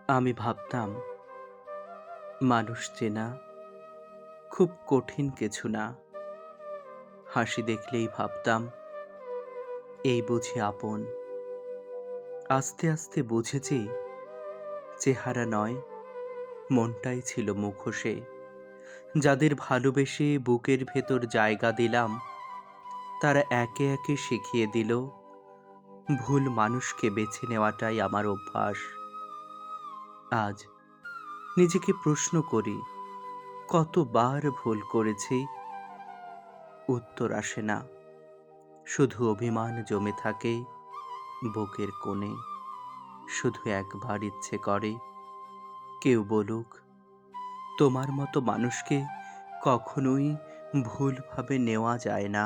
আমি ভাবতাম মানুষ চেনা খুব কঠিন কিছু না। হাসি দেখলেই ভাবতাম এই বুঝি আপন। আস্তে আস্তে বুঝেছি চেহারা নয়, মনটাই ছিল মুখোশে। যাদের ভালোবেসে বুকের ভেতর জায়গা দিলাম, তারা একে একে শিখিয়ে দিল ভুল মানুষকে বেছে নেওয়াটাই আমার অভ্যাস। আজ নিজেকে প্রশ্ন করি, কতবার ভুল করেছি? উত্তর আসে না, শুধু অভিমান জমে থাকে বুকের কোণে। শুধু একবার ইচ্ছে করে কেউ বলুক, তোমার মতো মানুষকে কখনোই ভুলভাবে নেওয়া যায় না।